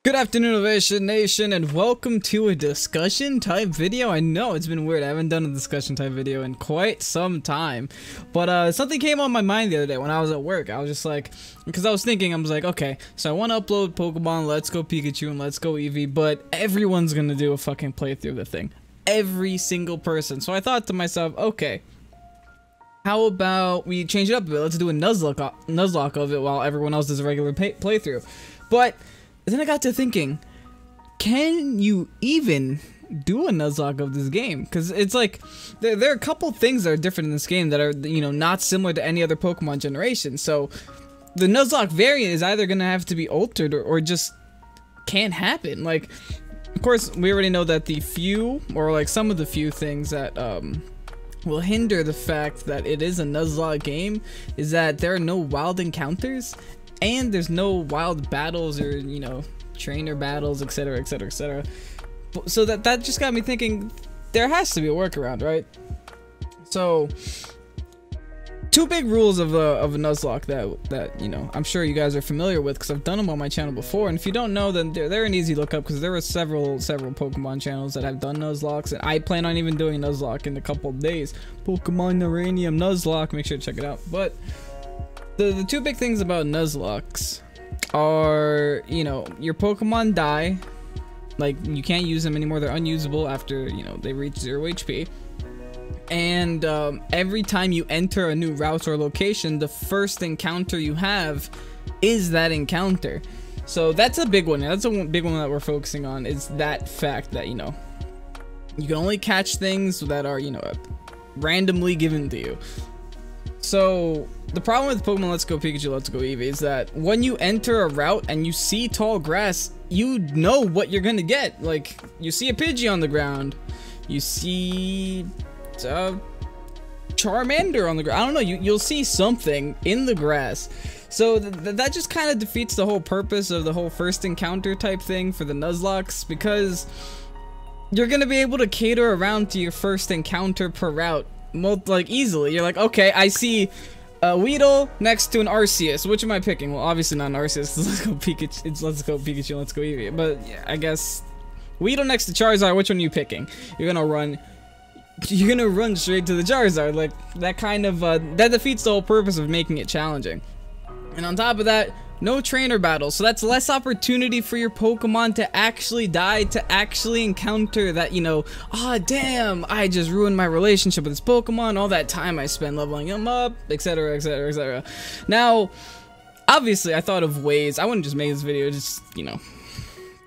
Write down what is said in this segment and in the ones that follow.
Good afternoon, Ovation Nation, and welcome to a discussion type video. I know it's been weird. I haven't done a discussion type video in quite some time, but something came on my mind the other day when I was at work. I was just like, because I was thinking, I was like, okay, so I want to upload Pokemon Let's Go Pikachu and Let's Go Eevee, but everyone's gonna do a fucking playthrough of the thing. Every single person. So I thought to myself, okay, how about we change it up a bit? Let's do a Nuzlocke of it while everyone else does a regular playthrough. But then I got to thinking, can you even do a Nuzlocke of this game? Because it's like, there are a couple things that are different in this game that are, you know, not similar to any other Pokemon generation. So the Nuzlocke variant is either going to have to be altered or just can't happen. Like, of course, we already know that the few, or like some of the few things that will hinder the fact that it is a Nuzlocke game is that there are no wild encounters. And there's no wild battles or, you know, trainer battles, etc, etc, etc. So that just got me thinking, there has to be a workaround, right? So, two big rules of a Nuzlocke that you know, I'm sure you guys are familiar with because I've done them on my channel before. And if you don't know, then they're an easy look up because there are several Pokemon channels that have done Nuzlockes, and I plan on even doing Nuzlocke in a couple of days. Pokemon Uranium Nuzlocke, make sure to check it out. But the two big things about Nuzlockes are, you know, your Pokemon die, like you can't use them anymore, they're unusable after, you know, they reach 0 HP. And every time you enter a new route or location, the first encounter you have is that encounter. So that's a big one. That's a big one that we're focusing on, is that fact that, you know, you can only catch things that are, you know, randomly given to you. So the problem with Pokemon Let's Go Pikachu, Let's Go Eevee is that when you enter a route and you see tall grass, you know what you're gonna get. Like, you see a Pidgey on the ground, you see Charmander on the ground, I don't know, you'll see something in the grass. So that just kind of defeats the whole purpose of the whole first encounter type thing for the Nuzlockes, because you're gonna be able to cater around to your first encounter per route like easily. You're like, okay, I see a Weedle next to an Arceus. Which am I picking? Well, obviously not an Arceus. Let's go Pikachu. It's Let's Go Pikachu. Let's go Eevee. But yeah, I guess Weedle next to Charizard. Which one are you picking? You're gonna run straight to the Charizard. Like, that kind of that defeats the whole purpose of making it challenging. And on top of that, no trainer battles, so that's less opportunity for your Pokemon to actually die, to actually encounter that, you know, ah, damn, I just ruined my relationship with this Pokemon, all that time I spent leveling him up, etc, etc, etc. Now, obviously, I thought of ways. I wouldn't just make this video just, you know,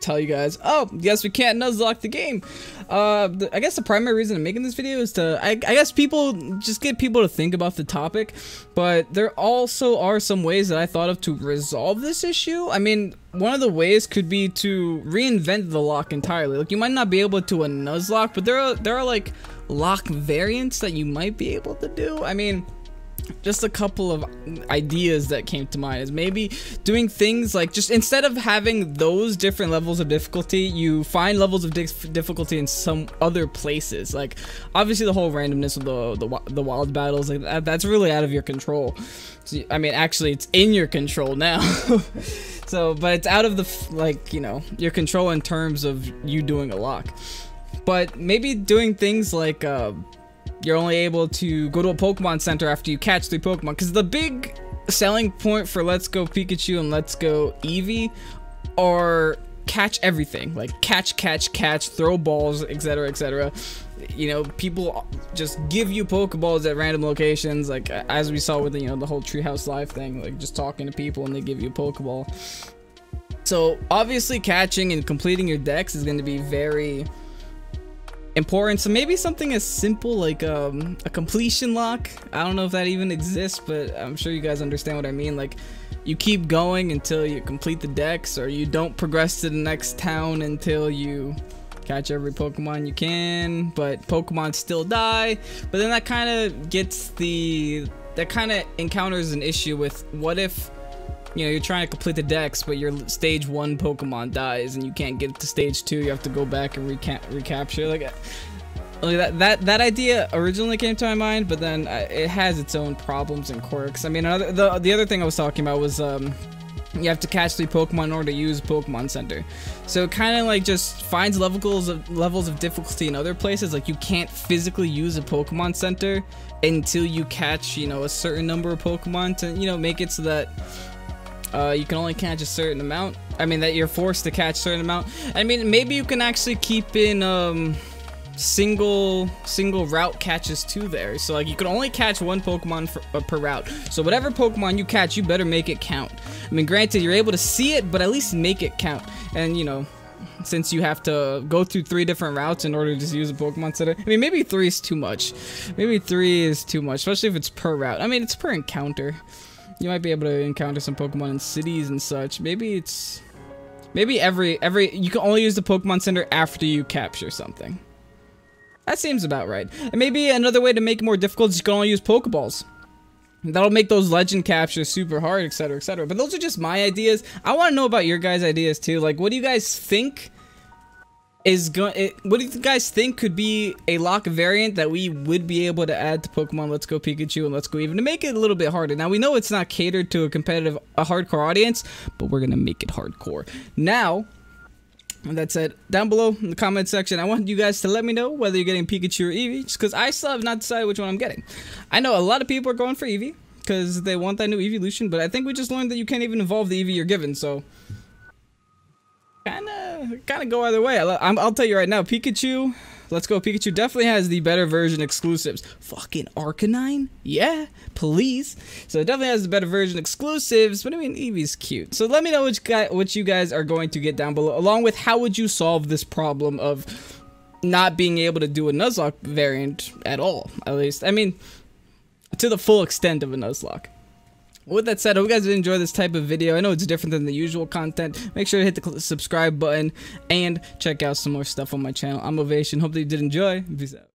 tell you guys, oh, yes, we can't Nuzlocke the game. I guess the primary reason I'm making this video is to, I guess, get people to think about the topic, but there also are some ways that I thought of to resolve this issue. I mean, one of the ways could be to reinvent the lock entirely. Like, you might not be able to a Nuzlocke, but there are like lock variants that you might be able to do. I mean, just a couple of ideas that came to mind is maybe doing things like, just instead of having those different levels of difficulty, you find levels of difficulty in some other places. Like, obviously the whole randomness of the wild battles, like that's really out of your control. So, I mean, actually it's in your control now. So, but it's out of the, like, you know, your control in terms of you doing a lock. But maybe doing things like you're only able to go to a Pokemon Center after you catch 3 Pokemon, because the big selling point for Let's Go Pikachu and Let's Go Eevee are catch everything, like catch, throw balls, etc, etc. You know, people just give you Pokeballs at random locations, like as we saw with the, you know, the whole Treehouse Live thing, like just talking to people and they give you a Pokeball. So obviously catching and completing your decks is going to be very important. So maybe something as simple like a completion lock. I don't know if that even exists, but I'm sure you guys understand what I mean. Like, you keep going until you complete the decks, or you don't progress to the next town until you catch every Pokemon you can, but Pokemon still die. But then that kind of encounters an issue with, what if, you know, you're trying to complete the decks, but your stage 1 Pokemon dies and you can't get to stage 2, you have to go back and recapture. Like that idea originally came to my mind, but then it has its own problems and quirks. I mean, the other thing I was talking about was you have to catch 3 Pokemon in order to use Pokemon Center. So it kind of like just finds levels of difficulty in other places. Like you can't physically use a Pokemon Center until you catch, you know, a certain number of Pokemon to, you know, make it so that you can only catch a certain amount. I mean, that you're forced to catch a certain amount. I mean, maybe you can actually keep in single route catches too there. So like you can only catch 1 Pokemon per route. So whatever Pokemon you catch, you better make it count. I mean, granted, you're able to see it, but at least make it count. And you know, since you have to go through 3 different routes in order to just use a Pokemon Center. I mean, maybe 3 is too much. Maybe 3 is too much, especially if it's per route. I mean, it's per encounter. You might be able to encounter some Pokemon in cities and such. Maybe it's... Maybe every... You can only use the Pokemon Center after you capture something. That seems about right. And maybe another way to make it more difficult is you can only use Pokeballs. That'll make those legend captures super hard, etc, etc. But those are just my ideas. I want to know about your guys' ideas too. Like, what do you guys think what do you guys think could be a lock variant that we would be able to add to Pokemon Let's Go Pikachu and Let's Go EEVEE to make it a little bit harder? Now, we know it's not catered to a hardcore audience, but we're going to make it hardcore. Now, that said, down below in the comment section, I want you guys to let me know whether you're getting Pikachu or EEVEE, just because I still have not decided which one I'm getting. I know a lot of people are going for EEVEE, because they want that new evolution, but I think we just learned that you can't even evolve the EEVEE you're given, so... Kinda go either way. I'll tell you right now, Pikachu, Let's Go Pikachu definitely has the better version exclusives. Fucking Arcanine? Yeah, please. So it definitely has the better version exclusives, but I mean, Eevee's cute. So let me know what you guys are going to get down below, along with how would you solve this problem of not being able to do a Nuzlocke variant at all, at least. I mean, to the full extent of a Nuzlocke. With that said, I hope you guys did enjoy this type of video. I know it's different than the usual content. Make sure to hit the subscribe button and check out some more stuff on my channel. I'm Ovation. Hope that you did enjoy. Peace out.